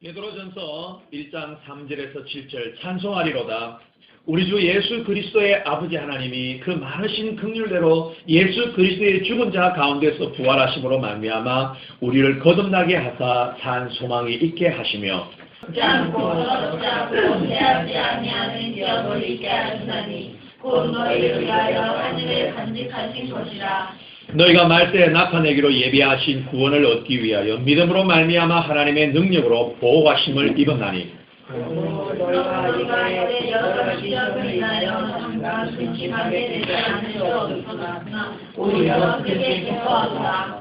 베드로전서 1장 3절에서 7절 찬송하리로다. 우리 주 예수 그리스도의 아버지 하나님이 그 많으신 긍휼대로 예수 그리스도의 죽은 자 가운데서 부활하심으로 말미암아 우리를 거듭나게 하사 산 소망이 있게 하시며 패하지 아니하는 기업을 있게 하시나니 곧 너희를 위하여 하늘에 간직하신 것이라. 너희가 말세에 나타내기로 예비하신 구원을 얻기 위하여 믿음으로 말미암아 하나님의 능력으로 보호하심을 입었나니 너희가 이제 여러 시험을 인하여 항상 근심하게 되지 않을 수 없으나 오히려 크게 기뻐하노라.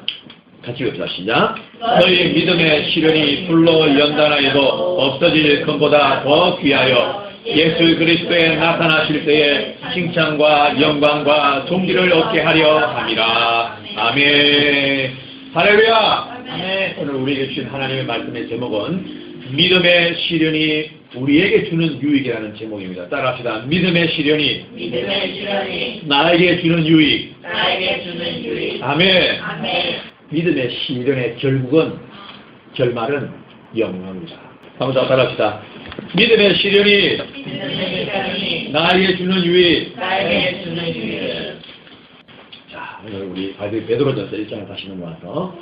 같이 봅시다. 시작. 너희 믿음의 시련이 불로 연단하여도 없어질 것보다 더 귀하여 예수 그리스도에 나타나실 때에 칭찬과 영광과 존귀를 얻게 하려 함이라. 아멘. 할렐루야. 아멘. 오늘 우리에게 주신 하나님의 말씀의 제목은 믿음의 시련이 우리에게 주는 유익이라는 제목입니다. 따라합시다. 믿음의 시련이 나에게 주는 유익. 아멘. 믿음의 시련의 결말은 영광입니다. 한번 더 따라합시다. 믿음의 시련이 나에게 주는 유익. 자, 오늘 우리 베드로전서 1장을 다시 넘어와서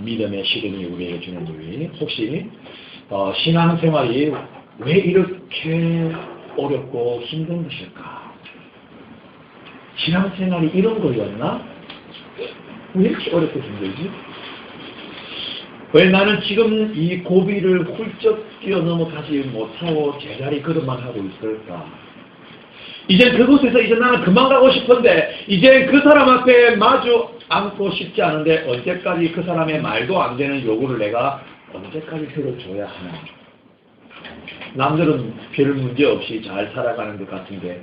믿음의 시련이 우리에게 주는 유익. 혹시 신앙생활이 왜 이렇게 어렵고 힘든 것일까? 신앙생활이 이런 거였나? 왜 이렇게 어렵고 힘들지? 왜 나는 지금 이 고비를 훌쩍 뛰어넘어 가지 못하고 제자리 걸음만 하고 있을까? 이제 그곳에서 이제 나는 그만 가고 싶은데 이제 그 사람 앞에 마주 앉고 싶지 않은데 언제까지 그 사람의 말도 안 되는 요구를 내가 언제까지 들어줘야 하나? 남들은 별 문제 없이 잘 살아가는 것 같은데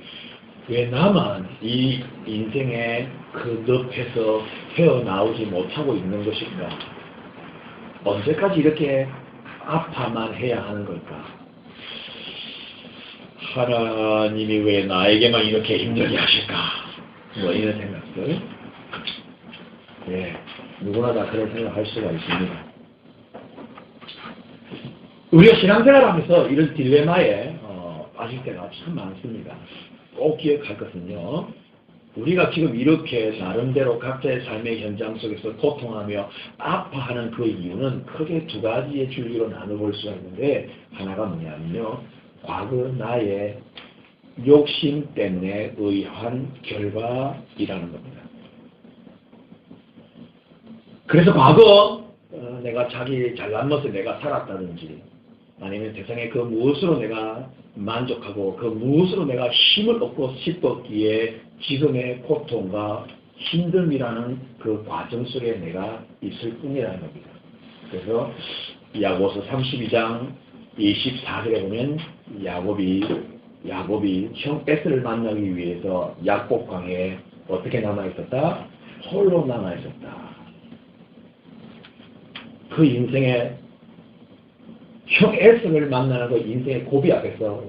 왜 나만 이 인생의 그 늪에서 헤어나오지 못하고 있는 것일까? 언제까지 이렇게 아파만 해야 하는 걸까? 하나님이 왜 나에게만 이렇게 힘들게 하실까? 뭐 이런 생각들. 예, 누구나 다 그런 생각할 수가 있습니다. 우리가 신앙생활하면서 이런 딜레마에 빠질 때가 참 많습니다. 꼭 기억할 것은요. 우리가 지금 이렇게 나름대로 각자의 삶의 현장 속에서 고통하며 아파하는 그 이유는 크게 두 가지의 줄기로 나눠볼 수가 있는데 하나가 뭐냐면요. 과거 나의 욕심 때문에 의한 결과이라는 겁니다. 그래서 과거 내가 자기 잘난 것에 내가 살았다든지 아니면 세상에 그 무엇으로 내가 만족하고 그 무엇으로 내가 힘을 얻고 싶었기에 지금의 고통과 힘듦이라는 그 과정 속에 내가 있을 뿐이라는 겁니다. 그래서 야고보서 32장 24절에 보면 야곱이 형 에스를 만나기 위해서 약복강에 어떻게 남아있었다? 홀로 남아있었다. 그 인생의 형 에스를 만나는 그 인생의 고비 앞에서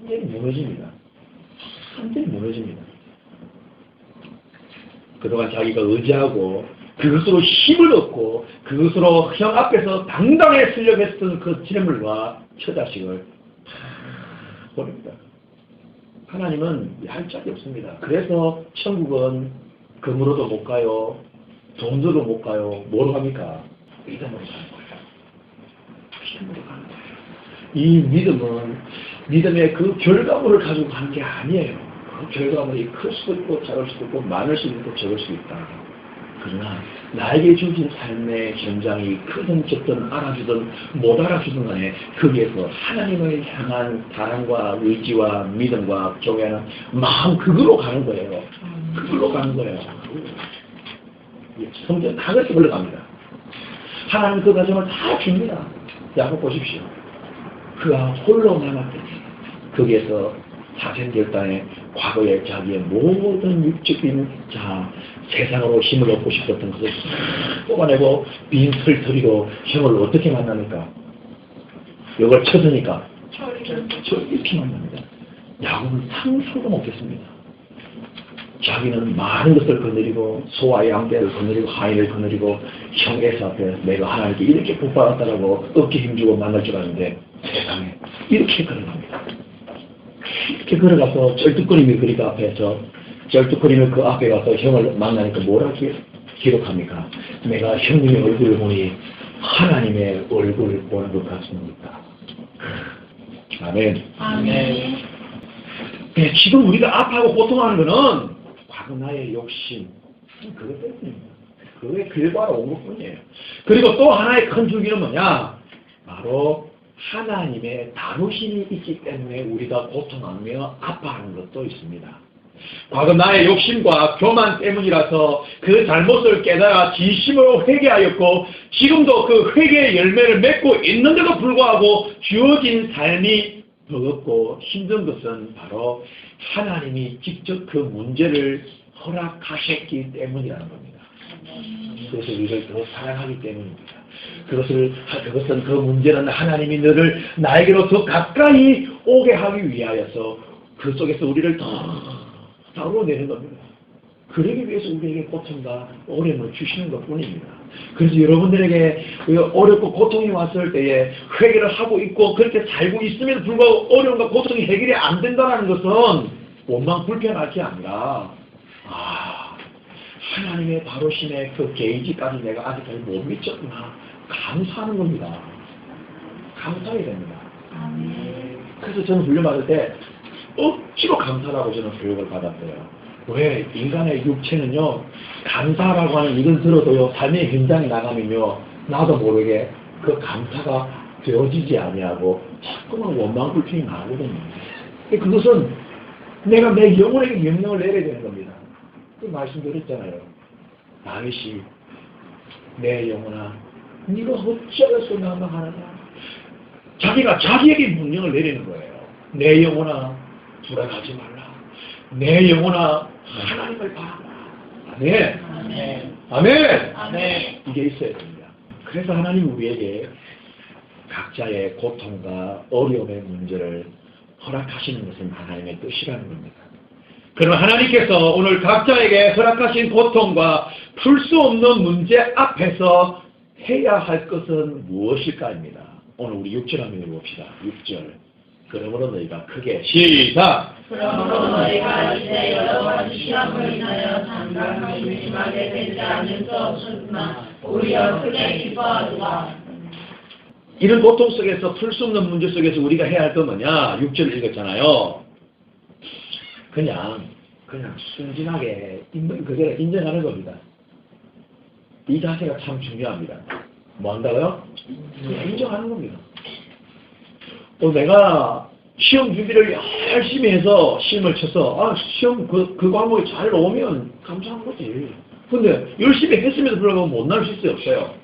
완전히 무너집니다. 그동안 자기가 의지하고 그것으로 힘을 얻고 그것으로 형 앞에서 당당히 쓰려고 했던 그 재물과 처자식을 다 버립니다. 하나님은 할 짝이 없습니다. 그래서 천국은 금으로도 못 가요. 돈으로 못 가요. 뭐로 갑니까? 믿음으로 가는 거예요. 힘으로 가는 거예요. 이 믿음은 믿음의 그 결과물을 가지고 가는 게 아니에요. 그 결과물이 클 수도 있고 작을 수도 있고 많을 수도 있고 적을 수도 있다. 그러나 나에게 주신 삶의 현장이 크든 적든 알아주든 못 알아주든 간에 거기에서 하나님을 향한 사랑과 의지와 믿음과 경외하는 마음 그걸로 가는 거예요. 그걸로 가는 거예요. 성경 다 그렇게 흘러갑니다. 하나님 그 과정을 다 줍니다. 야곱 보십시오. 그가 홀로 남았더니 거기에서 사생결단에 과거에 자기의 모든 육적인 세상으로 힘을 얻고 싶었던 것을 뽑아내고 빈 털터리로 형을 어떻게 만납니까? 이걸 쳐드니까 이렇게 만납니다. 야곱은 상상도 못했습니다. 자기는 많은 것을 거느리고 소와 양떼를 거느리고 하인을 거느리고 형 에서 앞에 내가 하나님께 이렇게 복받았다라고 어깨 힘주고 만날 줄 아는데 세상에 이렇게 걸어갑니다. 이렇게 걸어가서 쩔뚝거림이 그리가 앞에서 쩔뚝거리며 그 앞에 가서 형을 만나니까 뭐라 기록합니까? 내가 형님의 얼굴을 보니 하나님의 얼굴을 보는 것 같습니다. 아멘. 아멘. 네, 지금 우리가 아파하고 고통하는 것은 과거 나의 욕심, 그것 때문입니다. 그의 결과로 온 것뿐이에요. 그리고 또 하나의 큰 줄기는 뭐냐? 바로 하나님의 다루심이 있기 때문에 우리가 고통하며 아파하는 것도 있습니다. 과거 나의 욕심과 교만 때문이라서 그 잘못을 깨달아 진심으로 회개하였고 지금도 그 회개의 열매를 맺고 있는데도 불구하고 주어진 삶이 버겁고 힘든 것은 바로 하나님이 직접 그 문제를 허락하셨기 때문이라는 겁니다. 그래서 우리를 더 사랑하기 때문입니다. 그것은 그 문제는 하나님이 너를 나에게로 더 가까이 오게 하기 위하여서 그 속에서 우리를 더 다루어내는 겁니다. 그러기 위해서 우리에게 고통과 어려움을 주시는 것뿐입니다. 그래서 여러분들에게 어렵고 고통이 왔을 때에 회개를 하고 있고 그렇게 살고 있음에도 불구하고 어려움과 고통이 해결이 안 된다는 것은 원망 불평할 게 아니라 하나님의 다루심의 그 게이지까지 내가 아직까지 못 미쳤구나 감사하는 겁니다. 감사해야 됩니다. 그래서 저는 훈련 받을 때 억지로 감사라고 저는 교육을 받았어요. 왜? 인간의 육체는요, 감사라고 하는 이걸 들어도요, 삶의 현장에 나가면요, 나도 모르게 그 감사가 되어지지 아니하고 자꾸만 원망불평이 나오거든요. 그것은 내가 내 영혼에게 명령을 내려야 되는 겁니다. 그 말씀드렸잖아요. 다윗이 내 영혼아, 네가 어찌하여서 나만 하느냐. 자기가 자기에게 명령을 내리는 거예요. 내 영혼아, 불안하지 말라. 내 영혼아, 하나님을 바라라. 아멘. 아멘. 아멘. 아멘. 이게 있어야 됩니다. 그래서 하나님 우리에게 각자의 고통과 어려움의 문제를 허락하시는 것은 하나님의 뜻이라는 겁니다. 그럼 하나님께서 오늘 각자에게 허락하신 고통과 풀 수 없는 문제 앞에서 해야 할 것은 무엇일까입니다. 오늘 우리 6절 한번 읽어봅시다. 6절. 그러므로 너희가 크게 시작! 그러므로 너희가 이제 여러 가지 시험을 인하여 장강하고 심하게 되지 않을 수 없으나 오히려 크게 기뻐하도다. 이런 고통 속에서 풀 수 없는 문제 속에서 우리가 해야 할 건 뭐냐? 6절 읽었잖아요. 그냥 순진하게 있는 그대로 인정하는 겁니다. 이 자세가 참 중요합니다. 뭐 한다고요? 그냥 인정하는 겁니다. 내가 시험 준비를 열심히 해서 시험을 쳐서 시험 그 과목이 잘 나오면 감사한 거지. 근데 열심히 했음에도 불구하고 못 나올 수 있어요? 없어요?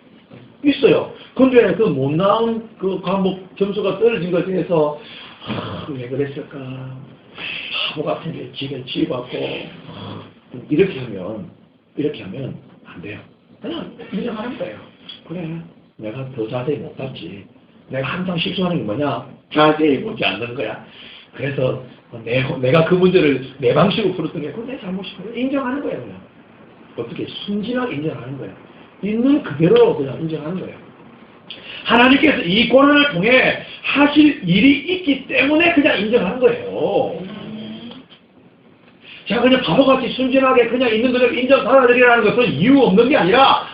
있어요. 근데 그 못 나온 그 과목 점수가 떨어진 것에 대해서 왜 그랬을까? 바보 같은 게 지금 치받고 이렇게 하면 안 돼요. 그냥 인정하는 거예요. 그래, 내가 더 자세히 못 봤지. 내가 항상 실수하는 게 뭐냐? 자세히 보지 않는 거야. 그래서 내가 그 문제를 내 방식으로 풀었던 게 그건 내 잘못이고 인정하는 거야. 그냥 어떻게 순진하게 인정하는 거야. 있는 그대로 그냥 인정하는 거예요. 하나님께서 이 고난을 통해 하실 일이 있기 때문에 그냥 인정하는 거예요. 제가 그냥 바보같이 순진하게 그냥 있는 그대로 인정 받아들이라는 것은 이유 없는 게 아니라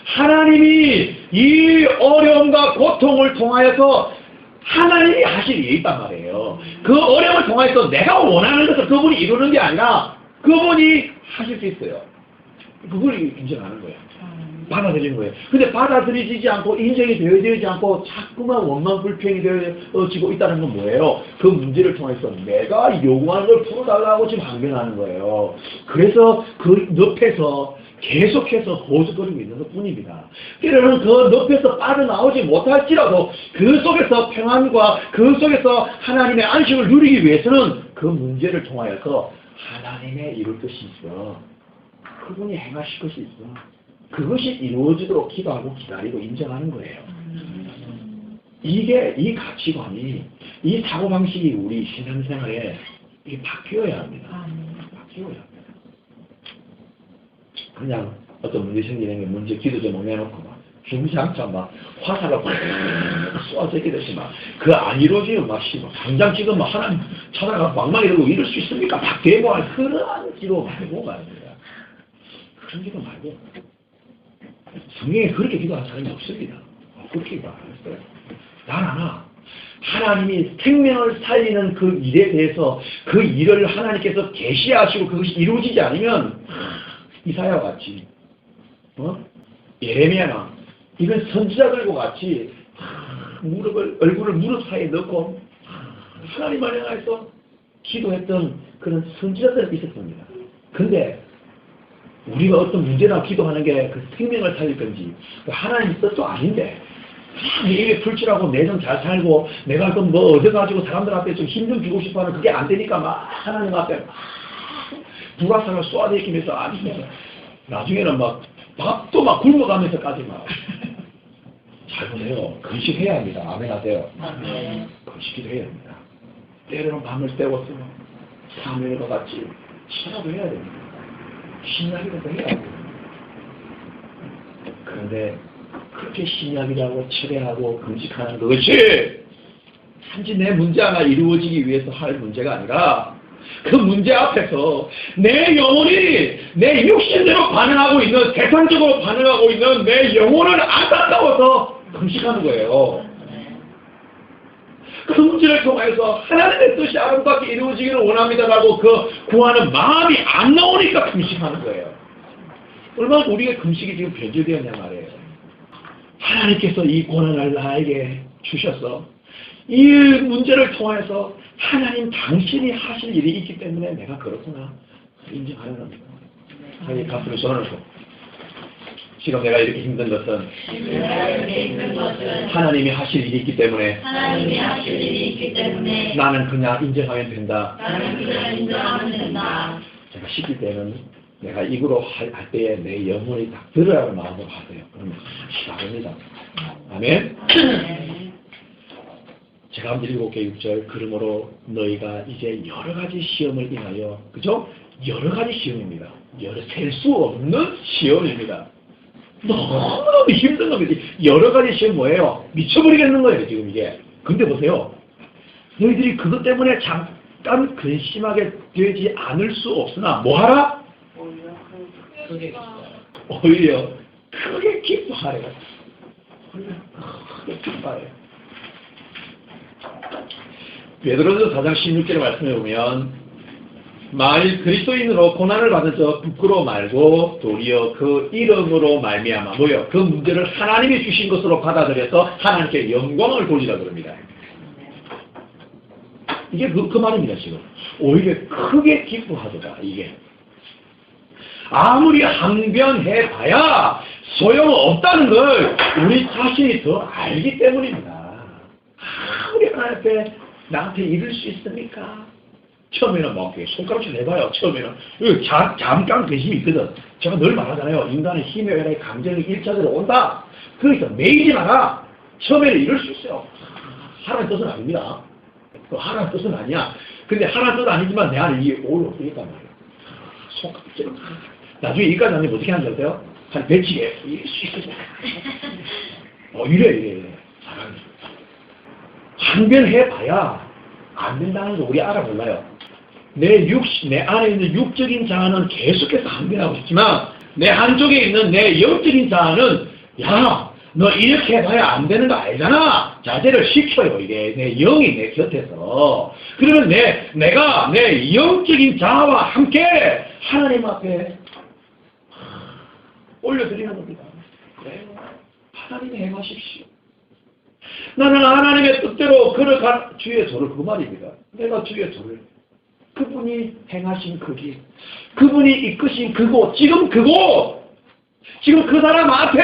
하나님이 이 어려움과 고통을 통하여서 하나님이 하실 일이 있단 말이에요. 그 어려움을 통하여서 내가 원하는 것을 그분이 이루는 게 아니라 그분이 하실 수 있어요. 그걸 인정하는 거예요. 받아들이는 거예요. 근데 받아들이지 않고 인정이 되어지지 않고 자꾸만 원망 불평이 되어지고 있다는 건 뭐예요? 그 문제를 통해서 내가 요구하는 걸 풀어달라고 지금 항변하는 거예요. 그래서 그 늪에서 계속해서 호소거리고 있는 것 뿐입니다. 때로는 그 늪에서 빠져나오지 못할지라도 그 속에서 평안과 그 속에서 하나님의 안식을 누리기 위해서는 그 문제를 통하여서 하나님의 이룰 것이 있어. 그분이 행하실 것이 있어. 그것이 이루어지도록 기도하고 기다리고 인정하는 거예요. 이게 이 가치관이 이 사고방식이 우리 신앙생활에 바뀌어야 합니다. 키워야 합니다. 그냥 어떤 문제 생기는 게 문제 기도 좀 옮겨놓고 막 중장차 막 화살을 확 쏘아제끼듯이 막 그 안 이루어지면 막 당장 지금 막 하나님 찾아가 막막 이러고 이럴 수 있습니까? 막 대모할 그런 기도 말고 말입니다. 그런 기도 말고 성경에 그렇게 기도하는 사람이 없습니다. 그렇게 기도 안 했어요. 난 하나 하나님이 생명을 살리는 그 일에 대해서 그 일을 하나님께서 계시하시고 그것이 이루어지지 않으면 이사야와 같이 예레미야나 이런 선지자들과 같이 얼굴을 무릎 사이에 넣고 하나님을 향해서 기도했던 그런 선지자들이 있었습니다. 근데 우리가 어떤 문제나 기도하는 게 그 생명을 살릴 건지 하나님의 뜻도 아닌데 내 입에 풀칠하고 내정 잘 살고 내가 좀 뭐 얻어가지고 사람들 앞에 좀 힘 좀 주고 싶어하는 그게 안 되니까 막 하나님 앞에 막 불화살을 쏘아대기면서 아니면서 나중에는 막 밥도 막 굶어가면서까지 막 잘 보세요. 금식해야 합니다. 아멘 하세요. 금식기도 해야 합니다. 때로는 밤을 때웠으면 사무엘과 같이 신화도 해야 됩니다. 신약이라도 해야 됩니다. 그런데 그렇게 신약이라고 철회하고 금식하는 것이 단지 내 문제 하나 이루어지기 위해서 할 문제가 아니라 그 문제 앞에서 내 영혼이 내 육신대로 반응하고 있는 세상적으로 반응하고 있는 내 영혼을 안타까워서 금식하는 거예요. 그 문제를 통해서 하나님의 뜻이 아름답게 이루어지기를 원합니다라고 그 구하는 마음이 안 나오니까 금식하는 거예요. 얼마나 우리의 금식이 지금 변질되었냐 말이에요. 하나님께서 이 고난을 나에게 주셔서 이 문제를 통해서 하나님 당신이 하실 일이 있기 때문에 내가 그렇구나 인정하는 겁니다. 하나님 가슴을 쏘아놓고 지금 내가 이렇게 힘든 것은 하나님이 하실 일이 있기 때문에 나는 그냥 인정하면 된다. 제가 시킬 때는 내가 입으로 할 때에 내 영혼이 딱 들어야 하는 마음으로 하세요. 그러면 시작합니다. 아멘. 제가 7개 6절 그러므로 너희가 이제 여러 가지 시험을 인하여 그죠? 여러 가지 시험입니다. 셀 수 없는 시험입니다. 너무너무 힘든 겁니다. 여러 가지 시험 뭐예요? 미쳐버리겠는 거예요 지금 이게. 근데 보세요. 너희들이 그것 때문에 잠깐 근심하게 되지 않을 수 없으나 뭐하라? 오히려 크게 기뻐하래요. 크게 기뻐해요. 베드로전서 4장 16절의 말씀에 보면 만일 그리스도인으로 고난을 받은 저 부끄러워 말고 도리어 그 이름으로 말미암아 뭐요? 그 문제를 하나님이 주신 것으로 받아들여서 하나님께 영광을 돌리라 그럽니다. 이게 그 말입니다 지금. 오히려 크게 기뻐하더라 이게. 아무리 항변해봐야 소용없다는 걸 우리 자신이 더 알기 때문입니다. 아무리 하나님 앞에 나한테 이룰 수 있습니까? 처음에는 막 손가락질 해봐요. 처음에는 잠깐 근심이 있거든. 제가 늘 말하잖아요. 인간의 힘에 의해 감정이 일차적으로 온다. 그러니까 매이지 마라. 처음에는 이럴 수 있어요. 하나님 뜻은 아닙니다. 하나님 뜻은 아니야. 근데 하나님 뜻은 아니지만 내 안에 이게 올라오니까 말이에요. 손가락질. 나중에 이까지 하면 어떻게 하는지 아세요? 한 배치게 이럴 수 있어요. 이래. 항변해봐야 안 된다는 거 우리 알아볼라요. 내 안에 있는 육적인 자아는 계속해서 항변하고 있지만 내 한쪽에 있는 내 영적인 자아는 야, 너 이렇게 해봐야 안 되는 거 알잖아. 자제를 시켜요. 이게 내 영이 내 곁에서. 그러면 내가 내 영적인 자아와 함께 하나님 앞에 올려드리는 겁니다. 그래요. 하나님 행하십시오. 나는 하나님의 뜻대로 걸어갈 주의 도를 그 말입니다. 내가 주의 도를 그분이 행하신 그 길, 그분이 이끄신 그곳, 지금 그곳, 지금 그 사람 앞에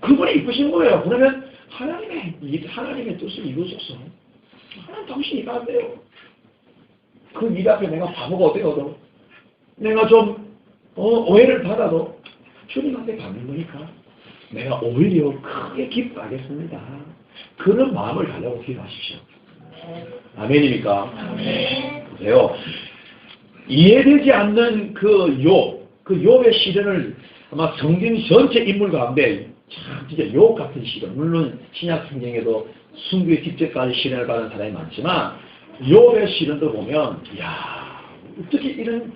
그분이 이끄신 거예요. 그러면 하나님의 뜻을 이루어졌어. 하나님 당신이 가세요. 그 일 앞에 내가 바보가 되어도 내가 좀 오해를 받아도 주님한테 받는 거니까 내가 오히려 크게 기뻐하겠습니다. 그런 마음을 가지고 기도하십시오. 아멘입니까? 아멘. 보세요. 이해되지 않는 그 욥의 시련을 아마 성경 전체 인물 가운데 참 진짜 욥 같은 시련, 물론 신약 성경에도 순교의 직접까지 시련을 받은 사람이 많지만 욥의 시련도 보면 이야 어떻게 이런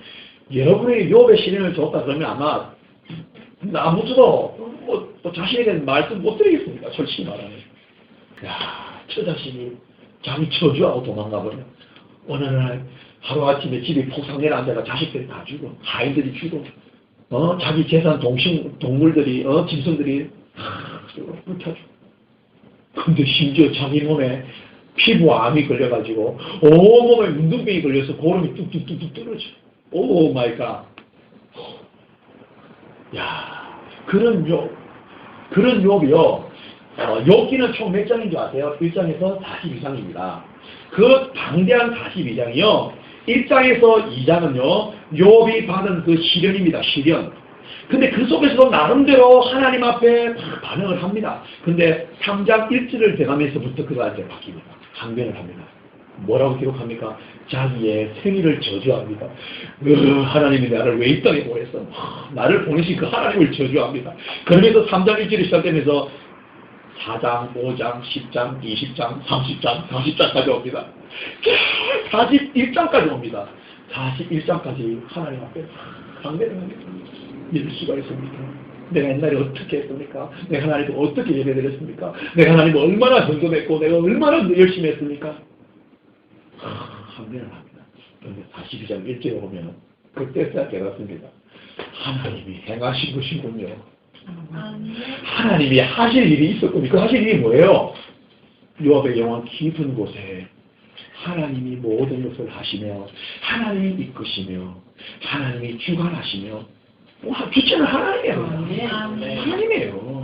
여러분의 욥의 시련을 줬다 그러면 아마 아무도 뭐 자신에 대한 말씀 못 드리겠습니까? 솔직히 말하면. 야, 저 자신이 자기 저주하고 도망가 버려. 어느 날 하루아침에 집에 폭삭 내려앉아가 자식들이 다 죽어. 하인들이 죽어. 자기 재산 동물들이, 짐승들이 불타줘. 근데 심지어 자기 몸에 피부암이 걸려가지고 온몸에 문둥병이 걸려서 고름이 뚝뚝뚝뚝 떨어져. 오 마이 갓. 야, 그런 욥이요. 욥기는 총 몇 장인 줄 아세요? 1장에서 42장입니다. 그 방대한 42장이요. 1장에서 2장은요. 욥이 받은 그 시련입니다. 시련. 근데 그 속에서도 나름대로 하나님 앞에 반응을 합니다. 근데 3장 1절을 돼가면서부터 그가 이제 바뀝니다. 항변을 합니다. 뭐라고 기록합니까? 자기의 생일을 저주합니다. 하나님이 나를 왜 이 땅에 보냈어? 나를 보내신 그 하나님을 저주합니다. 그러면서 3장 1절이 시작되면서 4장, 5장, 10장, 20장, 30장, 40장까지 옵니다. 41장까지 옵니다. 41장까지 하나님 앞에 항변을 합니다. 이럴 수가 있습니까? 내가 옛날에 어떻게 했습니까? 내가 하나님을 어떻게 예배드렸습니까? 내가 하나님을 얼마나 전도했고 내가 얼마나 열심히 했습니까? 항변을 합니다. 그런데 42장 1절에 보면 그때서야 깨닫습니다. 하나님이 행하신 것이군요. 하나님이 하실 일이 있었군요. 그 하실 일이 뭐예요? 욥의 영혼 깊은 곳에 하나님이 모든 것을 하시며 하나님이 이끄시며 하나님이 주관하시며 주체는 하나님이에요. 하나님이에요.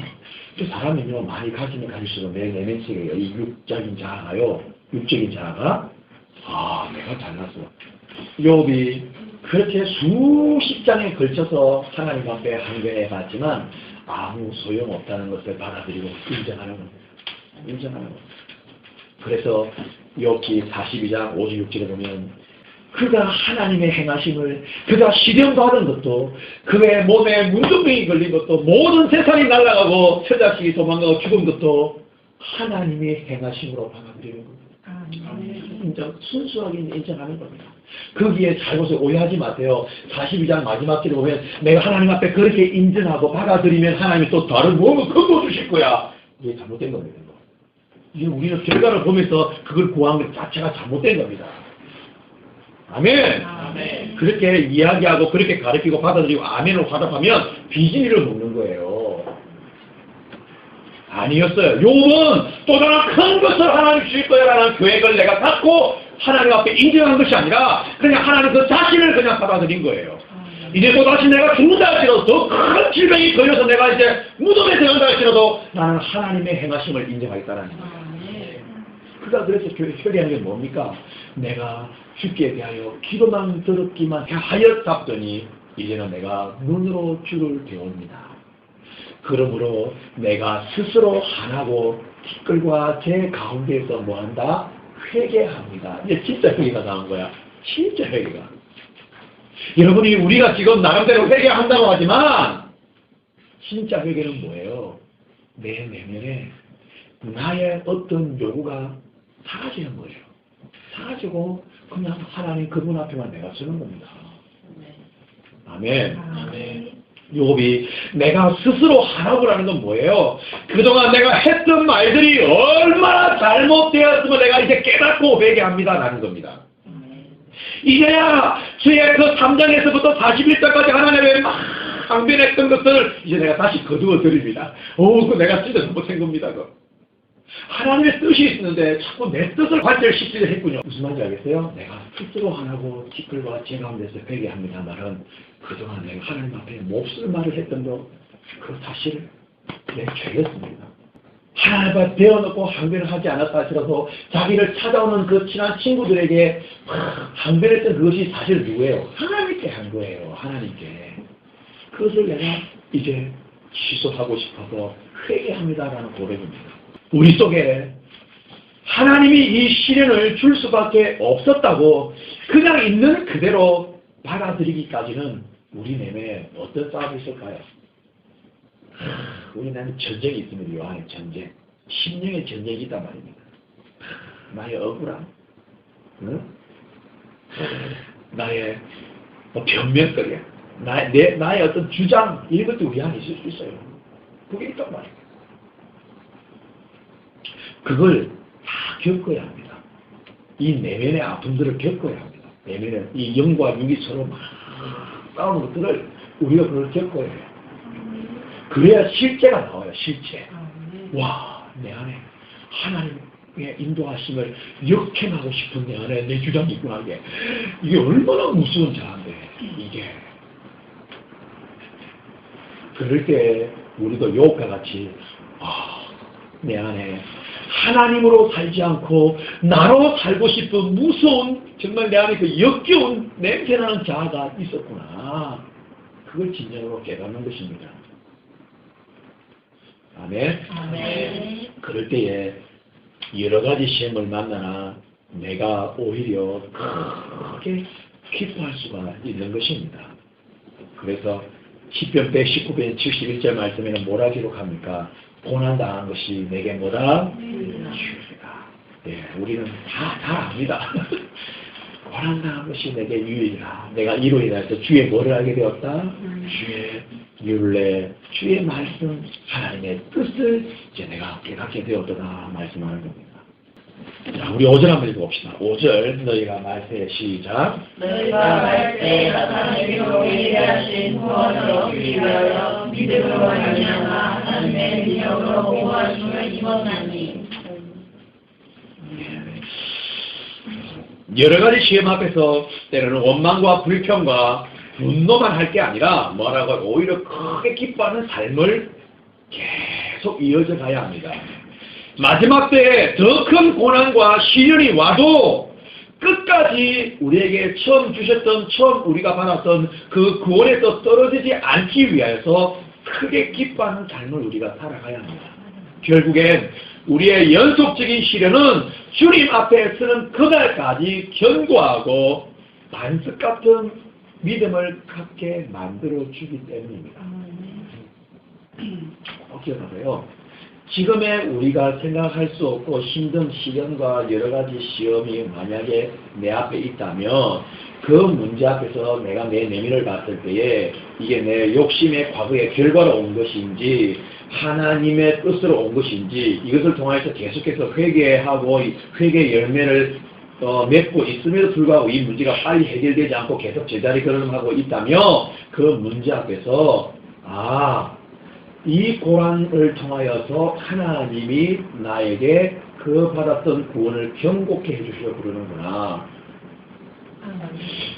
그 사람은요 많이 가지면 가질수록 내 내면속에 이 육적인 자아가요. 육적인 자아가 내가 잘났어. 욥이 그렇게 수십 장에 걸쳐서 하나님 앞에 항변해 봤지만 아무 소용없다는 것을 받아들이고 인정하는 겁니다. 인정하는 겁니다. 그래서 욥기 42장 5, 6절에 보면 그가 하나님의 행하심을 그가 시련받은 것도 그의 몸에 문둥병이 걸린 것도 모든 세상이 날아가고 처자식이 도망가고 죽은 것도 하나님의 행하심으로 받아들이는 겁니다. 순수하게 인정하는 겁니다. 거기에 잘못을 오해하지 마세요. 42장 마지막 절에 보면 내가 하나님 앞에 그렇게 인정하고 받아들이면 하나님이 또 다른 무엇을 건져 주실 거야. 이게 잘못된 겁니다. 이게 우리는 결과를 보면서 그걸 구하는 것 자체가 잘못된 겁니다. 아멘. 아멘. 그렇게 이야기하고 그렇게 가르치고 받아들이고 아멘으로 화답하면 비진리를 먹는 거예요. 아니었어요. 욥은 또 다른 큰 것을 하나님 주실 거야라는 계획을 내가 갖고 하나님 앞에 인정한 것이 아니라 그냥 하나님 그 자신을 그냥 받아들인 거예요. 이제 또다시 내가 죽는다 할지라도 더 큰 질병이 걸려서 내가 이제 무덤에 들어간다 할지라도 나는 하나님의 행하심을 인정하겠다는 거예요. 그가 그래서 회개하는 게 뭡니까? 내가 죽기에 대하여 기도만 들었기만 하였답더니 이제는 내가 눈으로 주를 배웁니다. 그러므로 내가 스스로 하나고 티끌과 제 가운데에서 뭐한다? 회개합니다. 이제 진짜 회개가 나온 거야. 진짜 회개가. 여러분이 우리가 지금 나름대로 회개한다고 하지만 진짜 회개는 뭐예요? 내 내면에 나의 어떤 요구가 사라지는 거예요. 사라지고 그냥 하나님 그분 앞에만 내가 서는 겁니다. 아멘. 아멘. 욥이 내가 스스로 하라고라는 건 뭐예요? 그동안 내가 했던 말들이 얼마나 잘못되었으면 내가 이제 깨닫고 회개합니다라는 겁니다. 이제야 주의 그 3장에서부터 41장까지 하나님의 막 항변했던 것을 이제 내가 다시 거두어 드립니다. 그거 내가 진짜 잘못한 겁니다. 하나님의 뜻이 있는데 자꾸 내 뜻을 관철시키려 했군요. 무슨 말인지 알겠어요? 내가 스스로 하나고 티끌과 제 가운데서 회개합니다 말은 그동안 내가 하나님 앞에 몹쓸 말을 했던 그 사실 내 죄였습니다. 하나님 앞에 대어놓고 항변을 하지 않았다 할지라도 자기를 찾아오는 그 친한 친구들에게 항변했던 그것이 사실 누구예요? 하나님께 한 거예요. 하나님께. 그것을 내가 이제 취소하고 싶어서 회개합니다라는 고백입니다. 우리 속에 하나님이 이 시련을 줄 수밖에 없었다고 그냥 있는 그대로 받아들이기까지는 우리 내면에 어떤 싸움이 있을까요? 우리 내면에 전쟁이 있습니다. 요한의 전쟁. 심령의 전쟁이 있단 말입니다. 나의 억울함, 응? 나의 변명거리, 나의 어떤 주장, 이런 것도 우리 안에 있을 수 있어요. 그게 있단 말이에요. 그걸 다 겪어야 합니다. 이 내면의 아픔들을 겪어야 합니다. 내면의 이 영과 육이 서로 막 싸우는 것들을 우리가 그걸 겪어야 해요. 그래야 실제가 나와요. 실제. 와, 내 안에 하나님의 인도하심을 역행하고 싶은 내 안에 내 주장이 있구나. 이게 얼마나 무서운 자인데 이게. 그럴 때 우리도 욥과 같이 내 안에 하나님으로 살지 않고 나로 살고 싶은 무서운, 정말 내 안에 그 역겨운 냄새나는 자아가 있었구나. 그걸 진정으로 깨닫는 것입니다. 아멘. 아멘. 그럴 때에 여러 가지 시험을 만나나 내가 오히려 크게 기뻐할 수가 있는 것입니다. 그래서 시편 119편 71절 말씀에는 뭐라 기록합니까? 고난당한 것이 내게 뭐다? 유익이다. 예, 우리는 다 압니다. 고난당한 것이 내게 유익이다. 내가 이로인하 해서 주의 뭐를 알게 되었다? 주의 율례, 주의 말씀, 하나님의 뜻을 이제 내가 깨닫게 되었다 말씀하는 겁니다. 자, 우리 5절 한번 읽어봅시다. 5절 너희가 말세 시작. 너희가 말세 하나님으로 예배하신 구원으로 위하여 믿음으로 말미암아 하나님의 능력으로 구하심을 입었나니. 여러 가지 시험 앞에서 때로는 원망과 불평과 분노만 할 게 아니라 뭐라고 오히려 크게 기뻐하는 삶을 계속 이어져 가야 합니다. 마지막 때에 더 큰 고난과 시련이 와도 끝까지 우리에게 처음 주셨던, 처음 우리가 받았던 그 구원에서 떨어지지 않기 위해서 크게 기뻐하는 삶을 우리가 살아가야 합니다. 결국엔 우리의 연속적인 시련은 주님 앞에 서는 그날까지 견고하고 반석 같은 믿음을 갖게 만들어주기 때문입니다. 기억하세요. 지금의 우리가 생각할 수 없고 힘든 시련과 여러 가지 시험이 만약에 내 앞에 있다면 그 문제 앞에서 내가 내 내면을 봤을 때에 이게 내 욕심의 과거의 결과로 온 것인지 하나님의 뜻으로 온 것인지 이것을 통해서 계속해서 회개하고 회개 열매를 맺고 있음에도 불구하고 이 문제가 빨리 해결되지 않고 계속 제자리 걸음하고 있다면 그 문제 앞에서 이 고난을 통하여서 하나님이 나에게 그 받았던 구원을 경고케 해주시려 그러는구나.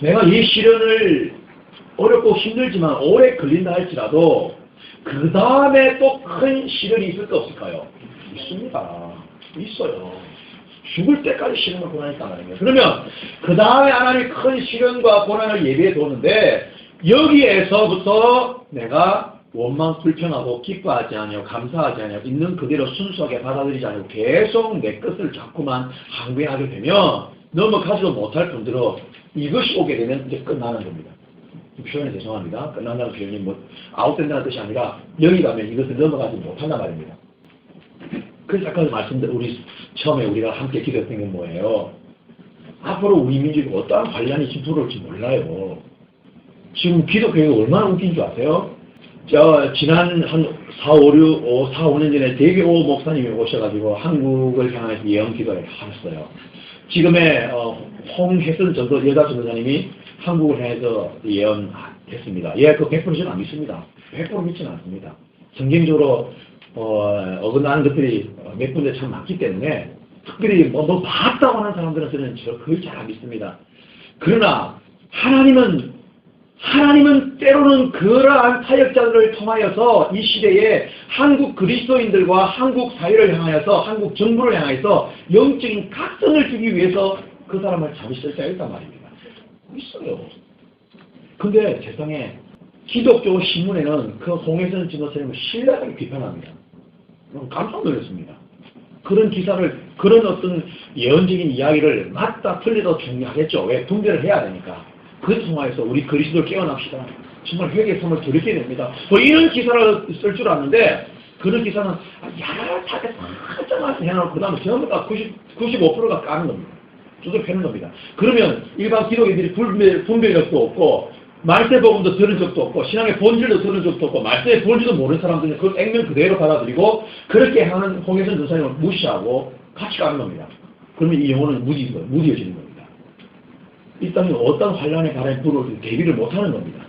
내가 이 시련을 어렵고 힘들지만 오래 걸린다 할지라도 그 다음에 또 큰 시련이 있을까 없을까요? 있습니다. 있어요. 죽을 때까지 시련과 고난이 있단 말이에요. 그러면 그 다음에 하나님이 큰 시련과 고난을 예비해 두는데 여기에서부터 내가 원망 불평하고 기뻐하지 않으며 감사하지 않으며 있는 그대로 순수하게 받아들이지 않고 계속 내 것을 자꾸만 항변하게 되면 넘어가지도 못할 뿐더러 이것이 오게 되면 이제 끝나는 겁니다. 표현이 죄송합니다. 끝난다는 표현이 아웃된다는 뜻이 아니라 여기 가면 이것을 넘어가지 못한단 말입니다. 그래서 아까 우리 처음에 우리가 함께 기도했던 게 뭐예요? 앞으로 우리 민족이 어떠한 관련이 들어올지 몰라요. 지금 기독교가 얼마나 웃긴 줄 아세요? 지난 한 4, 5년 전에 대개오 목사님이 오셔가지고 한국을 향해서 예언 기도를 하셨어요. 지금의 홍혜선 여자 전도사님이 한국을 향해서 예언했습니다. 그 100% 저는 안 믿습니다. 100% 믿지는 않습니다. 성경적으로 어긋나는 것들이 몇 군데 참 많기 때문에 특별히 뭐 봤다고 하는 사람들은 저 거의 잘 안 믿습니다. 그러나 하나님은 때로는 그러한 사역자들을 통하여서 이 시대에 한국 그리스도인들과 한국 사회를 향하여서 한국 정부를 향해서 영적인 각성을 주기 위해서 그 사람을 잡으실 때가 있단 말입니다. 있어요. 근데 세상에 기독교 신문에는 그 홍혜선 전도사님을 신랄하게 비판합니다. 깜짝 놀랐습니다. 그런 기사를, 그런 어떤 예언적인 이야기를 맞다 틀리다 중요하겠죠. 왜? 분별을 해야 되니까. 그 통화에서 우리 그리스도를 깨어납시다. 정말 회개의 손을 들이게 됩니다. 뭐 이런 기사를 쓸 줄 아는데 그런 기사는 야릇하게 살짝만 해놓고 그 다음에 전부 다 95%가 까는 겁니다. 조접해는 겁니다. 그러면 일반 기독인들이 분별력도 없고 말세복음도 들은 적도 없고 신앙의 본질도 들은 적도 없고 말세의 본질도 모르는 사람들은 그걸 액면 그대로 받아들이고 그렇게 하는 홍해선 전사님을 무시하고 같이 가는 겁니다. 그러면 이 영혼은 무디어지는 겁니다. 이 땅에 어떤 환란의 바람이 불어올 때 대비를 못하는 겁니다.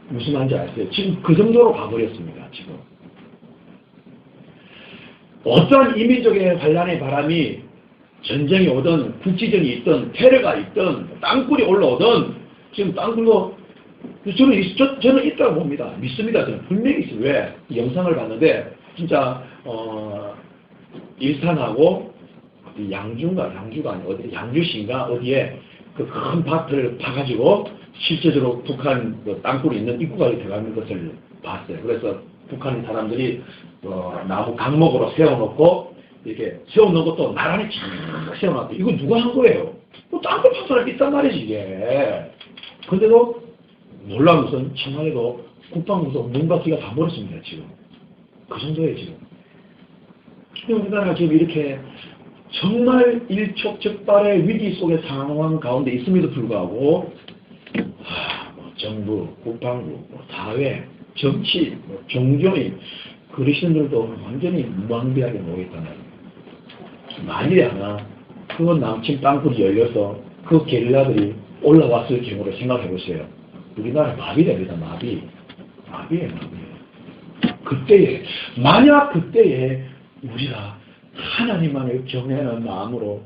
무슨 말인지 아세요? 지금 그 정도로 가버렸습니다. 지금 어떠한 이민족의 환란의 바람이 전쟁이 오든 국지전이 있든 테러가 있든 땅굴이 올라오든 지금 땅굴로 저는 있다고 봅니다. 믿습니다. 저는 분명히 있어요. 왜? 이 영상을 봤는데 진짜 일산하고 양주가 아니고 어디 양주시인가 어디에 그 큰 밭을 파가지고 실제적으로 북한 그 땅굴이 있는 입구가 들어가는 것을 봤어요. 그래서 북한 사람들이 나무 강목으로 세워놓고 이렇게 세워놓은 것도 나란히 쫙 세워놨대. 이거 누가 한 거예요? 뭐 땅굴 판 사람이 있단 말이지 이게. 근데도 놀라운 것은 청와대도 국방부도 문바퀴가 다 멀었습니다 지금. 그 정도예요 지금. 우리나라가 지금 이렇게 정말 일촉즉발의 위기 속의 상황 가운데 있음에도 불구하고 정부, 국방부, 사회, 정치, 종교인 그리스도인들도 완전히 무방비하게 모여있다는 만일에 하나 그건 남친 땅굴이 열려서 그 게릴라들이 올라왔을 경우를 생각해보세요. 우리나라 마비 됩니다. 마비예요. 그때에 만약 그때에 우리가 하나님만을 정하는 마음으로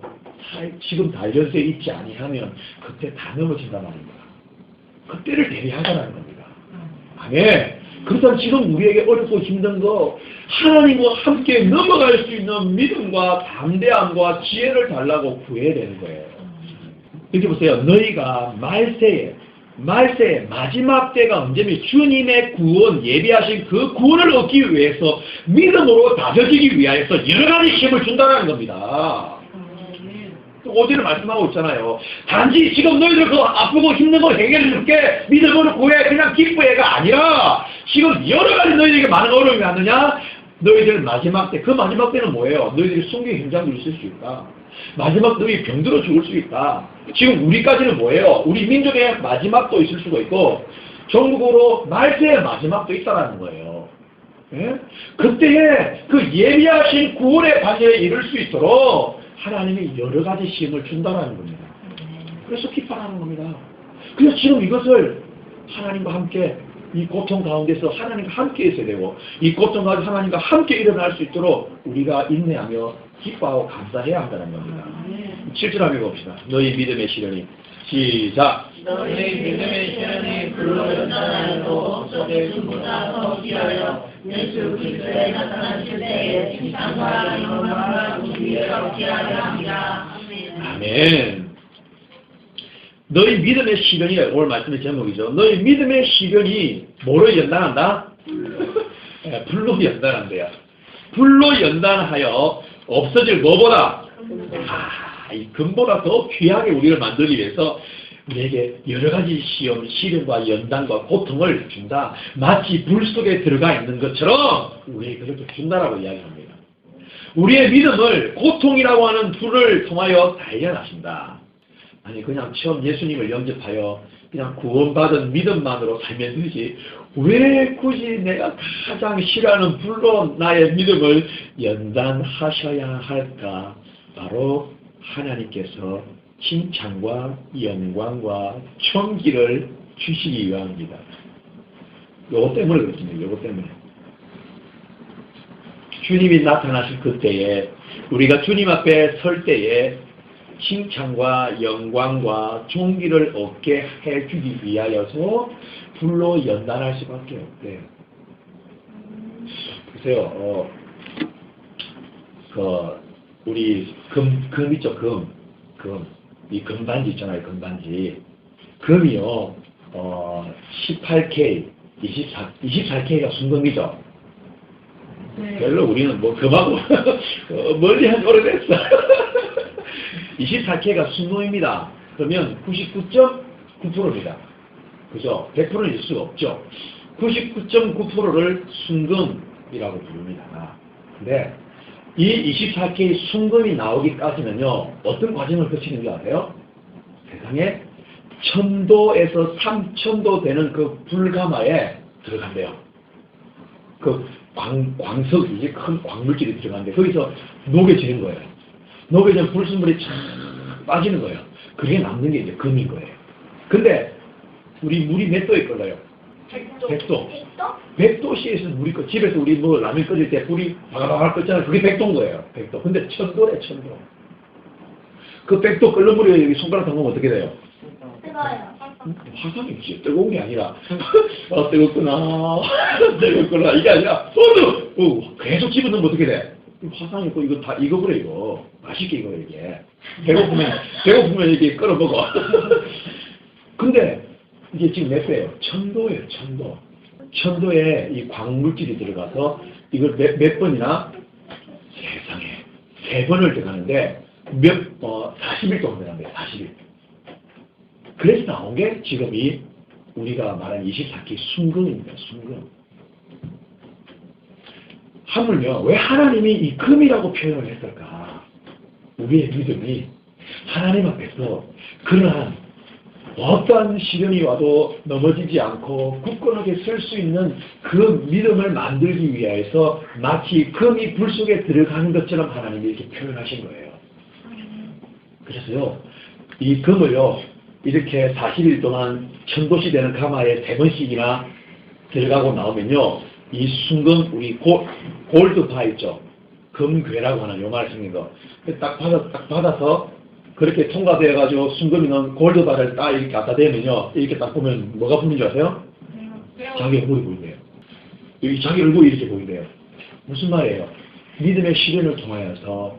지금 달전세에 있지 아니하면 그때 다 넘어진단 말입니다. 그때를 대비하자는 겁니다. 아멘. 그렇다면 지금 우리에게 어렵고 힘든 거 하나님과 함께 넘어갈 수 있는 믿음과 담대함과 지혜를 달라고 구해야 되는 거예요. 여기 보세요. 너희가 말세에 마지막 때가 언제면 주님의 구원 예비하신 그 구원을 얻기 위해서 믿음으로 다져지기 위하여서 여러 가지 힘을 준다는 겁니다. 어디를 말씀하고 있잖아요. 단지 지금 너희들 그 아프고 힘든 거 해결해 줄게 믿음으로 구해 그냥 기뻐해가 아니라 지금 여러 가지 너희들에게 많은 어려움이 왔느냐? 너희들 마지막 때, 그 마지막 때는 뭐예요? 너희들이 순교의 현장도 있을 수 있다. 마지막 너희 병들어 죽을 수 있다. 지금 우리까지는 뭐예요? 우리 민족의 마지막도 있을 수가 있고 전국으로 말세의 마지막도 있다라는 거예요. 예? 그때에 그 예비하신 구원의 반열에 이를 수 있도록 하나님이 여러 가지 힘을 준다라는 겁니다. 그래서 기뻐하는 겁니다. 그래서 지금 이것을 하나님과 함께 이 고통 가운데서 하나님과 함께 있어야 되고 이 고통 가운데 하나님과 함께 일어날 수 있도록 우리가 인내하며 기뻐하고 감사해야 한다는 겁니다. 7절 한번 봅시다. 너희 믿음의 시련이 시작. 너희 믿음의 시련이 불로 연단하여도 없어질 수보다 더 귀하여 예수 그리스도에 나타나실 때에 칭찬과 영광과 존귀를 얻게 하려 합니다. 아멘. 너희 믿음의 시련이 오늘 말씀의 제목이죠. 너희 믿음의 시련이 뭐로 연단한다? 불로 연단한대요. 불로 연단하여 없어질 뭐보다? 이 금보다 더 귀하게 우리를 만들기 위해서 우리에게 여러 가지 시련과 연단과 고통을 준다. 마치 불 속에 들어가 있는 것처럼 우리에게 그렇게 준다라고 이야기합니다. 우리의 믿음을 고통이라고 하는 불을 통하여 단련하신다. 아니 그냥 처음 예수님을 영접하여 그냥 구원받은 믿음만으로 살면 되지 왜 굳이 내가 가장 싫어하는 불로 나의 믿음을 연단하셔야 할까? 바로 하나님께서 칭찬과 영광과 존귀를 주시기 위함입니다. 요거 때문에 그렇습니다. 요거 때문에. 주님이 나타나실 그때에 우리가 주님 앞에 설 때에 칭찬과 영광과 존귀를 얻게 해주기 위하여서 불로 연단할 수밖에 없대요. 보세요. 우리 금 있죠, 금. 이 금반지 있잖아요, 금반지. 금이요, 18K, 24K가 순금이죠. 네. 별로 우리는 뭐 금하고 멀리 한 지 오래됐어. 24K가 순금입니다. 그러면 99점 9%입니다. 그죠? 100%는 있을 수가 없죠. 99.9%를 순금이라고 부릅니다. 근데 이 24K 순금이 나오기까지는요, 어떤 과정을 거치는 줄 아세요? 세상에 1000도에서 3000도 되는 그 불가마에 들어간대요. 그 광석이지, 큰 광물질이 들어가는데 거기서 녹여지는 거예요. 녹여진 불순물이 쫙 빠지는 거예요. 그게 남는 게 이제 금인 거예요. 근데 우리 물이 몇 도에 끓어요? 100도. 100도씨에서 물이 끓어. 집에서 우리 뭐 라면 끓일 때 불이 바글바글 끓잖아요. 그게 100도인 거예요. 100도. 근데 1000도래, 1000도. 그 100도 끓는 물에 여기 손가락 담그면 어떻게 돼요? 뜨거워요. 화상이지. 뜨거운 게 아니라, 뜨겁구나. 뜨겁구나. 이게 아니라, 계속 집어넣으면 어떻게 돼? 화상 있고, 이거 다 익어버려, 이거. 맛있게 익어요, 이게. 배고프면 이게 끓어 먹어. 근데, 이게 지금 몇 배예요? 1000도예요, 1000도. 1000도에 이 광물질이 들어가서, 이걸 몇 번이나? 세상에. 3번을 들어가는데, 40일 동안 들어갑니다, 40일. 그래서 나온 게 지금 우리가 말하는 24K 순금입니다. 순금. 하물며 왜 하나님이 이 금이라고 표현을 했을까? 우리의 믿음이 하나님 앞에서 그러한 어떠한 시련이 와도 넘어지지 않고 굳건하게 설 수 있는 그 믿음을 만들기 위해서 마치 금이 불 속에 들어가는 것처럼 하나님이 이렇게 표현하신 거예요. 그래서요, 이 금을요, 이렇게 40일 동안 1000도씨 되는 가마에 3번씩이나 들어가고 나오면요, 이 순금, 우리 골드바 있죠? 금괴라고 하는 요 말 생긴 거. 딱 받아서, 그렇게 통과되어가지고 순금이 넣은 골드바를 딱 이렇게 갖다 대면요, 이렇게 딱 보면 뭐가 보이는 줄 아세요? 자기 얼굴이 보인대요. 여기 자기 얼굴이 이렇게 보인대요. 무슨 말이에요? 믿음의 시련을 통하여서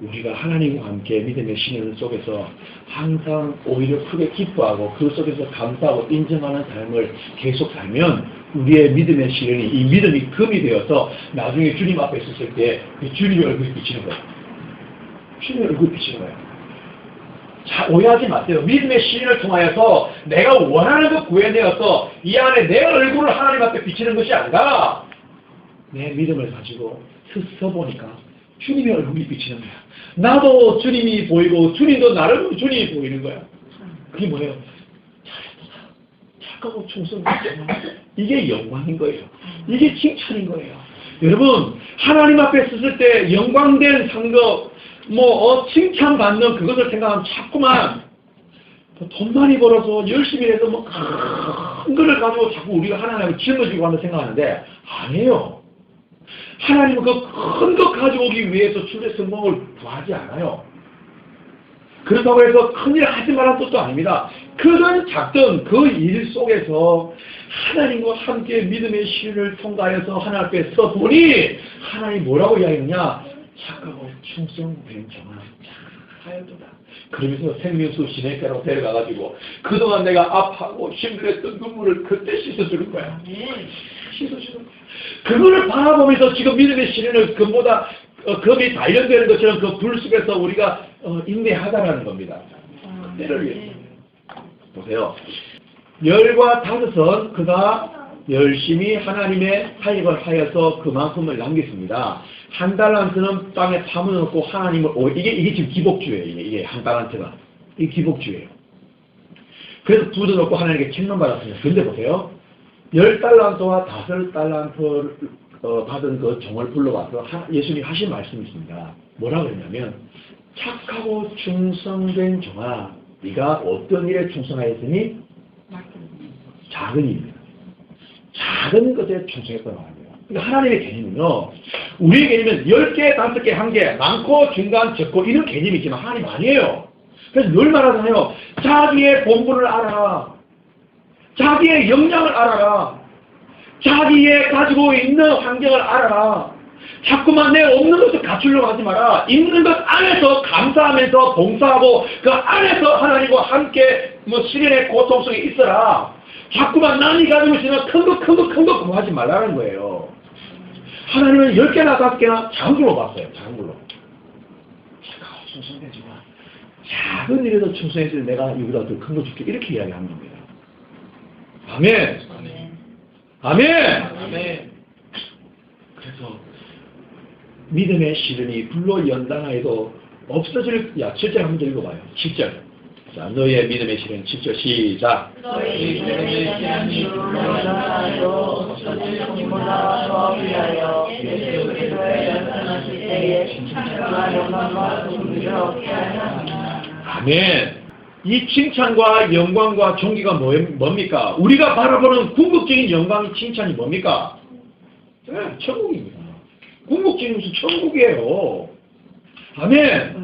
우리가 하나님과 함께 믿음의 시련 속에서 항상 오히려 크게 기뻐하고 그 속에서 감사하고 인정하는 삶을 계속 살면 우리의 믿음의 시련이 이 믿음이 금이 되어서 나중에 주님 앞에 있을 때 그 주님의 얼굴이 비치는 거예요. 주님의 얼굴이 비치는 거예요. 자, 오해하지 마세요. 믿음의 시련을 통하여서 내가 원하는 것 구해내어서 이 안에 내 얼굴을 하나님 앞에 비치는 것이 아니라 내 믿음을 가지고 서보니까 주님의 얼굴이 비치는 거야. 나도 주님이 보이고 주님도 나를 주님이 보이는 거야. 그게 뭐예요? 잘했다. 착하고 충성했잖아. 이게 영광인 거예요. 이게 칭찬인 거예요. 여러분, 하나님 앞에 섰을 때 영광된 상급, 칭찬받는 그것을 생각하면 자꾸만 돈 많이 벌어서 열심히 해서 큰 거를 가지고 자꾸 우리가 하나님을 짊어지고 하는 생각하는데 아니에요. 하나님은 그 큰 것 가지고 오기 위해서 주의 성공을 구하지 않아요. 그렇다고 해서 큰일 하지 말라는 뜻도 아닙니다. 크든 작든 그 일 속에서 하나님과 함께 믿음의 시련을 통과해서 하나님 앞에 서보니 하나님 뭐라고 이야기했느냐? 착하고 충성된 종아 하였도다. 그러면서 생명수 시내가로 데려가가지고 그동안 내가 아파하고 힘들었던 눈물을 그때 씻어주는 거야. 씻어주는 거야. 그거를 바라보면서 지금 믿음의 시련을 금보다 금이 단련되는 것처럼 그 불 속에서 우리가 인내하다라는 겁니다. 그때를 위해서. 보세요. 15은 그가 열심히 하나님의 사역을 하여서 그만큼을 남겼습니다. 한 달란트는 땅에 파묻어놓고 하나님을 이게 지금 기복주예요. 이게 한 달란트가 이게 기복주예요. 그래서 부어놓고 하나님께 책망 받았습니다. 근데 보세요. 10달란트와 5달란트를 받은 그 종을 불러와서 예수님이 하신 말씀이 있습니다. 뭐라 그러냐면 착하고 충성된 종아 네가 어떤 일에 충성하였으니 작은 일입니다. 작은 것에 충성했다고 합니다. 그러니까 하나님의 개념은요. 우리의 개념은 10개, 5개, 1개 많고 중간 적고 이런 개념이 있지만 하나님 아니에요. 그래서 늘 말하잖아요. 자기의 본분을 알아라. 자기의 역량을 알아라. 자기의 가지고 있는 환경을 알아라. 자꾸만 내 없는 것을 갖추려고 하지 마라. 있는 것 안에서 감사하면서 봉사하고 그 안에서 하나님과 함께 시련의 고통 속에 있어라. 자꾸만 남이 가지고 있으면 큰 거 구하지 말라는 거예요. 하나님은 10개나 5개나 작은 걸로 봤어요. 작은 걸로. 착하고 충성되지만 작은 일에도 충성했을 내가 이보다 더 큰 거 줄게. 이렇게 이야기하는 겁니다. 아멘. 아멘. 아멘. 그래서 믿음의 시련이 불로 연단하여도 없어질, 7절 한번 더 읽어봐요. 7절. 자, 너의 믿음의 시련 7절 시작. 너희 믿음의 시련이 불로 연단하여도 없어질 것보다 더 위하여 예수 그리스도의 연단하실 때에 칭찬과 영광과 존귀를 얻게 하려 합니다. 아멘. 이 칭찬과 영광과 존귀가 뭡니까? 우리가 바라보는 궁극적인 영광이 칭찬이 뭡니까? 네, 천국입니다. 궁극적인 무슨 천국이에요. 아멘.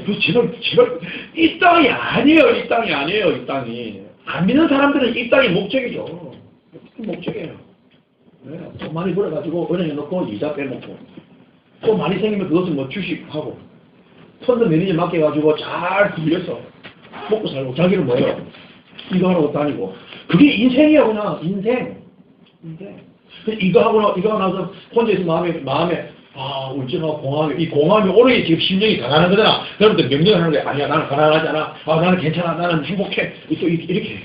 그 제발 이 땅이 아니에요. 이 땅이 아니에요. 이 땅이. 안 믿는 사람들은 이 땅이 목적이죠. 목적이에요. 네, 돈 많이 벌어가지고 은행에 넣고 이자 빼먹고 또 많이 생기면 그것을 뭐 주식하고 펀드 매니저 맡겨가지고 잘 굴려서 먹고 살고 자기는 뭐예요? 이거 하고 다니고 그게 인생이야. 그냥 인생. 이거 하고 나서 혼자 있으면 마음에 울증하고 공허하고 이 공허함이 오래 지금 심령이 가난한 거잖아. 그러면 명령을 하는 거야. 아니야 나는 가난하지 않아. 나는 괜찮아. 나는 행복해. 또 이렇게 해요.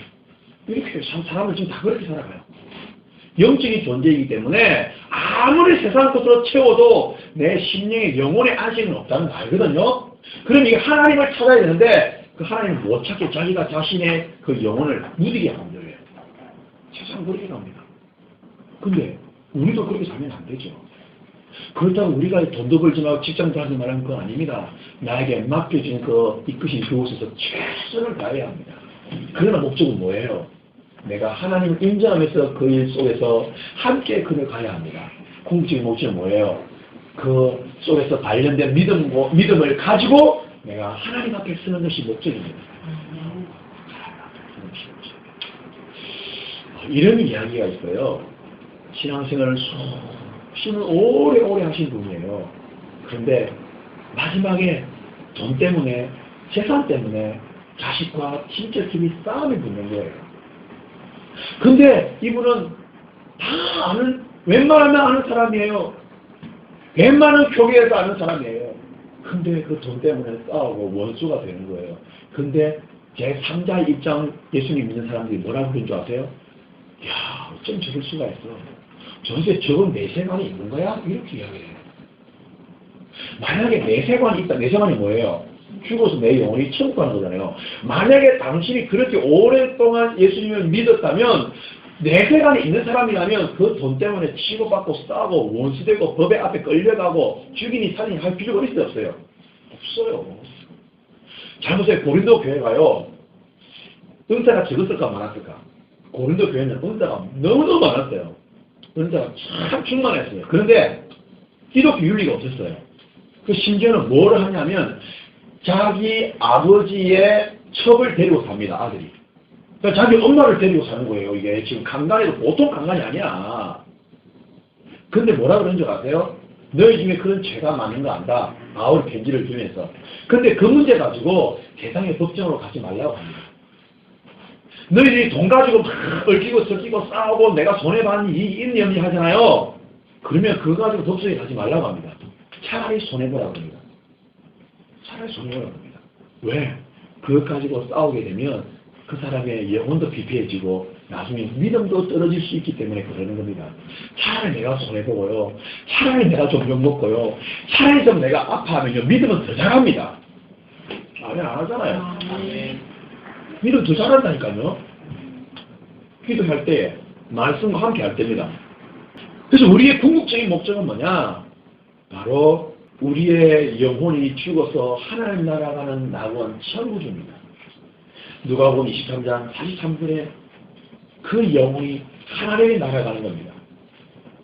이렇게 해요. 사람을 지금 다 그렇게 살아가요. 영적인 존재이기 때문에 아무리 세상 것으로 채워도 내 심령의 영혼의 안식은 없다는 거 알거든요. 그럼 이게 하나님을 찾아야 되는데 그 하나님을 못 찾게 자기가 자신의 그 영혼을 무디게 만들어요. 세상 그렇게 갑니다. 근데 우리도 그렇게 살면 안 되죠. 그렇다고 우리가 돈도 벌지 말고 직장도 하지 말라는 건 아닙니다. 나에게 맡겨진 이끄신 그곳에서 최선을 다해야 합니다. 그러나 목적은 뭐예요? 내가 하나님을 인정하면서 그 일 속에서 함께 그를 가야 합니다. 궁극적인 목적은 뭐예요? 그 속에서 단련된 믿음을 가지고 내가 하나님 앞에 쓰는 것이 목적입니다. 이런 이야기가 있어요. 신앙생활을 수십을 오래오래 하신 분이에요. 그런데 마지막에 돈 때문에, 재산 때문에 자식과 진짜 팀이 싸움이 붙는 거예요. 근데 이분은 다 웬만하면 아는 사람이에요. 웬만한 교회에서 아는 사람이에요. 근데 그 돈 때문에 싸우고 원수가 되는 거예요. 근데 제3자의 입장 예수님 믿는 사람들이 뭐라고 그런 줄 아세요? 야, 어쩜 저럴 수가 있어. 저게 저건 내세관이 있는 거야? 이렇게 이야기해요. 만약에 내세관이 있다. 내세관이 뭐예요? 죽어서 내 영혼이 천국 가는 거잖아요. 만약에 당신이 그렇게 오랫동안 예수님을 믿었다면 내세관이 있는 사람이라면 그 돈 때문에 치고받고 싸우고 원수되고 법의 앞에 끌려가고 죽이니 살인이 할 필요가 있어요? 없어요? 없어요. 잘 보세요. 고린도 교회가요. 은사가 적었을까 많았을까? 고린도 교회는 은사가 너무너무 많았어요. 은사가 참 충만했어요. 그런데 기독교 윤리가 없었어요. 그 심지어는 뭐를 하냐면 자기 아버지의 첩을 데리고 삽니다. 아들이. 그러니까 자기 엄마를 데리고 사는 거예요. 이게 지금 강간해도 보통 강간이 아니야. 근데 뭐라 그런 줄 아세요? 너희 중에 그런 죄가 많은 거 안다. 바울 편지를 주면서. 근데 그 문제 가지고 세상의 법정으로 가지 말라고 합니다. 너희들이 돈 가지고 막 얽히고 섞이고 싸우고 내가 손해봤니 인연이 하잖아요. 그러면 그거 가지고 법정에 가지 말라고 합니다. 차라리 손해보라고 합니다. 차라리 손해보라고 합니다. 왜? 그것 가지고 싸우게 되면 그 사람의 영혼도 피폐해지고 나중에 믿음도 떨어질 수 있기 때문에 그러는 겁니다. 차라리 내가 손해보고요. 차라리 내가 좀 욕먹고요. 차라리 좀 내가 아파하면요. 믿음은 더 잘합니다. 아니 안 하잖아요. 믿음 더 잘한다니까요. 기도할 때 말씀과 함께 할 때입니다. 그래서 우리의 궁극적인 목적은 뭐냐? 바로 우리의 영혼이 죽어서 하나님 나라 가는 낙원 천국입니다. 누가복음 23장 43절에 그 영혼이 하나님의 나라 가는 겁니다.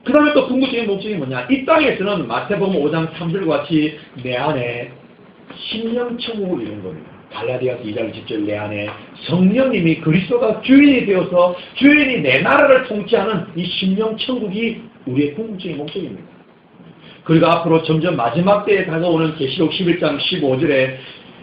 그 다음에 또 궁극적인 목적이 뭐냐? 이 땅에서는 마태복음 5장 3절과 같이 내 안에 심령천국을 이루는 겁니다. 갈라디아서 2장 10절 내 안에 성령님이 그리스도가 주인이 되어서 주인이 내 나라를 통치하는 이 심령천국이 우리의 궁극적인 목적입니다. 그리고 앞으로 점점 마지막 때에 다가오는 계시록 11장 15절에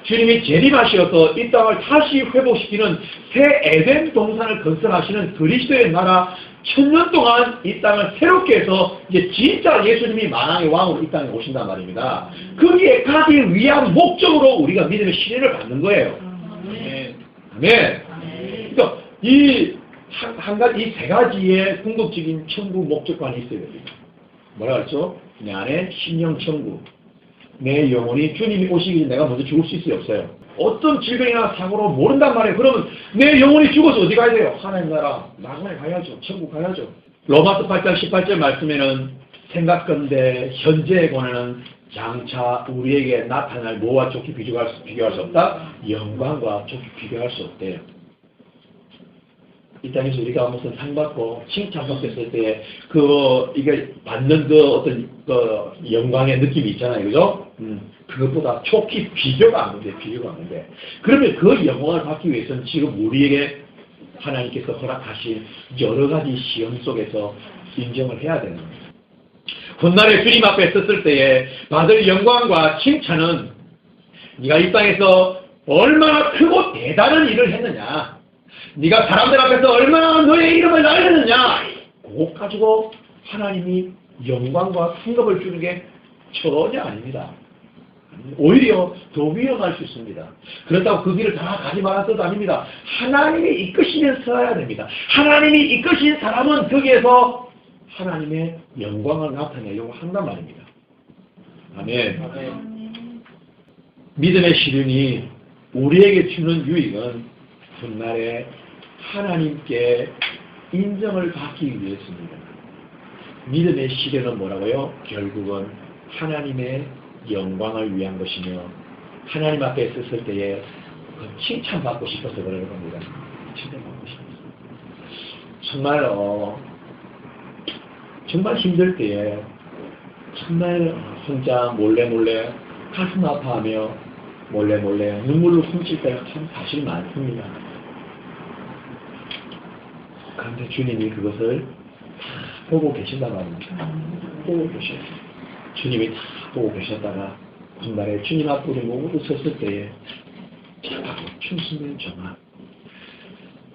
주님이 재림하셔서 이 땅을 다시 회복시키는 새 에덴 동산을 건설하시는 그리스도의 나라 1000년 동안 이 땅을 새롭게 해서 이제 진짜 예수님이 만왕의 왕으로 이 땅에 오신단 말입니다. 거기에 가기 위한 목적으로 우리가 믿음의 시련을 받는 거예요. 아멘. 그러니까 한 가지, 이 세 가지의 궁극적인 천국 목적관이 있어야 됩니다. 뭐라 그랬죠? 내 안에 신령 천국. 내 영혼이 주님이 오시기 전에 내가 먼저 죽을 수 있어요, 없어요? 어떤 질병이나 사고로 모른단 말이에요. 그러면 내 영혼이 죽어서 어디 가야 돼요? 하나님 나라, 나라에 가야죠. 천국 가야죠. 로마서 8장 18절 말씀에는 생각건대 현재의 고난은 장차 우리에게 나타날 뭐와 좋게 비교할 수 없다? 영광과 좋게 비교할 수 없대요. 이 땅에서 우리가 무슨 상 받고 칭찬받았을 때 이게 받는 어떤 영광의 느낌이 있잖아요, 그죠? 그것보다 좋게 비교가 안 돼. 그러면 그 영광을 받기 위해서는 지금 우리에게 하나님께서 허락하신 여러 가지 시험 속에서 인정을 해야 되는 겁니다. 훗날에 주님 앞에 섰을 때에 받을 영광과 칭찬은 네가 이 땅에서 얼마나 크고 대단한 일을 했느냐, 네가 사람들 앞에서 얼마나 너의 이름을 날렸느냐, 그것 가지고 하나님이 영광과 승급을 주는 게 전혀 아닙니다. 오히려 더 위험할 수 있습니다. 그렇다고 그 길을 다 가지 말아서도 아닙니다. 하나님이 이끄시면 서야 됩니다. 하나님이 이끄신 사람은 거기에서 하나님의 영광을 나타내려고 한단 말입니다. 아멘. 믿음의 시련이 우리에게 주는 유익은 훗날에 하나님께 인정을 받기 위해서입니다. 믿음의 시련은 뭐라고요? 결국은 하나님의 영광을 위한 것이며 하나님 앞에 섰을 때에 칭찬받고 싶어서 그러는 겁니다. 칭찬받고 싶어서. 정말 힘들 때에 정말 혼자 몰래 가슴 아파하며 몰래 눈물을 훔칠 때가 참 사실 많습니다. 그런데 주님이 그것을 다 보고 계신단 말입니다. 보고 계셔요. 주님이 다 보고 계셨다가 훗날에 주님 앞에 우리 모두 섰을 때에 자라고 춤추는 정아,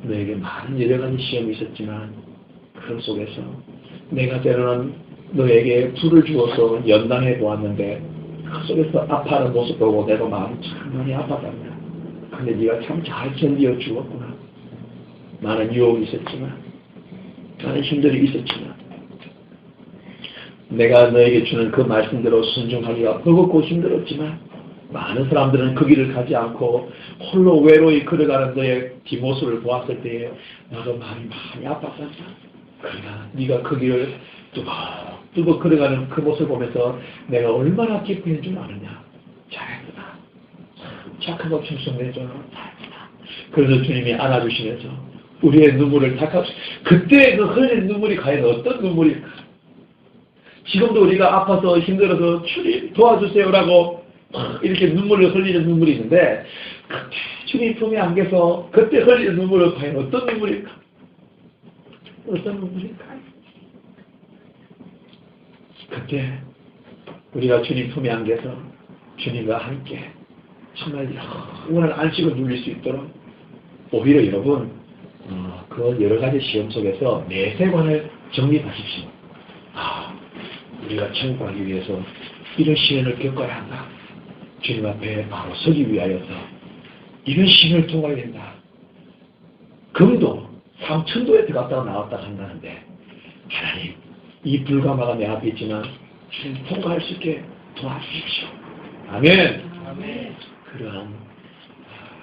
너에게 많은 여러 가지 시험이 있었지만 그 속에서 내가 때로는 너에게 불을 주어서 연단해 보았는데 그 속에서 아파하는 모습 보고 내가 마음이 참 많이 아팠답니다. 근데 네가 참 잘 견디어 주었구나. 많은 유혹이 있었지만, 많은 힘들이 있었지만, 내가 너에게 주는 그 말씀대로 순종하기가 버겁고 힘들었지만, 많은 사람들은 그 길을 가지 않고 홀로 외로이 걸어가는 너의 뒷모습을 보았을 때에 나도 마음이 많이 아팠단다. 그러나 네가 그 길을 뚜벅 걸어가는 그 모습을 보면서 내가 얼마나 기쁘인 줄 아느냐. 잘했구나. 착하고 충성된 줄 잘했구나. 그래서 주님이 안아주시면서 우리의 눈물을 닦아주시고, 그때 그 흘린 눈물이 과연 어떤 눈물일까? 지금도 우리가 아파서 힘들어서 주님 도와주세요라고 이렇게 눈물을 흘리는 눈물이 있는데, 그때 주님 품에 안겨서 그때 흘리는 눈물은 과연 어떤 눈물일까? 어떤 눈물일까? 그때 우리가 주님 품에 안겨서 주님과 함께 정말 영원한 안식을 누릴 수 있도록, 오히려 여러분 그 여러 가지 시험 속에서 내세관을 정립하십시오. 우리가 천국 가기 위해서 이런 시련을 겪어야 한다. 주님 앞에 바로 서기 위하여서 이런 시련을 통과해야 된다. 금도 3000도에 들어갔다가 나왔다가 한다는데, 하나님 이 불가마가 내 앞에 있지만 주님 통과할 수 있게 도와주십시오. 아멘. 그러한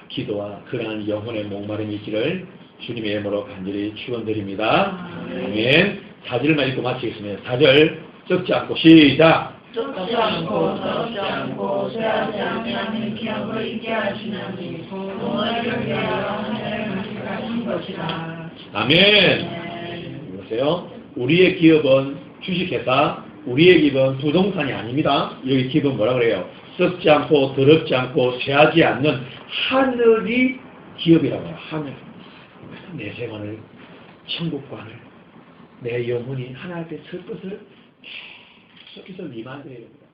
기도와 그러한 영혼의 목마름이 있기를 주님의 이름으로 간절히 축원드립니다. 아멘. 4절만 읽고 마치겠습니다. 4절 적지 않고 시작. 적지 않고 적지 않고 쇠하지 아니하는 기업을 있게 하시나니 공의를 위하여 하늘을 만들하신 것이라. 아멘. 보세요. 우리의 기업은 주식회사, 우리의 기업은 부동산이 아닙니다. 여기 기업은 뭐라 그래요? 썩지 않고 더럽지 않고 쇠하지 않는 하늘이 기업이라고 해요. 하늘. 내 생활을, 천국관을, 내 영혼이 하나님 앞에 설 것을 계속해서 미만해야 됩니다.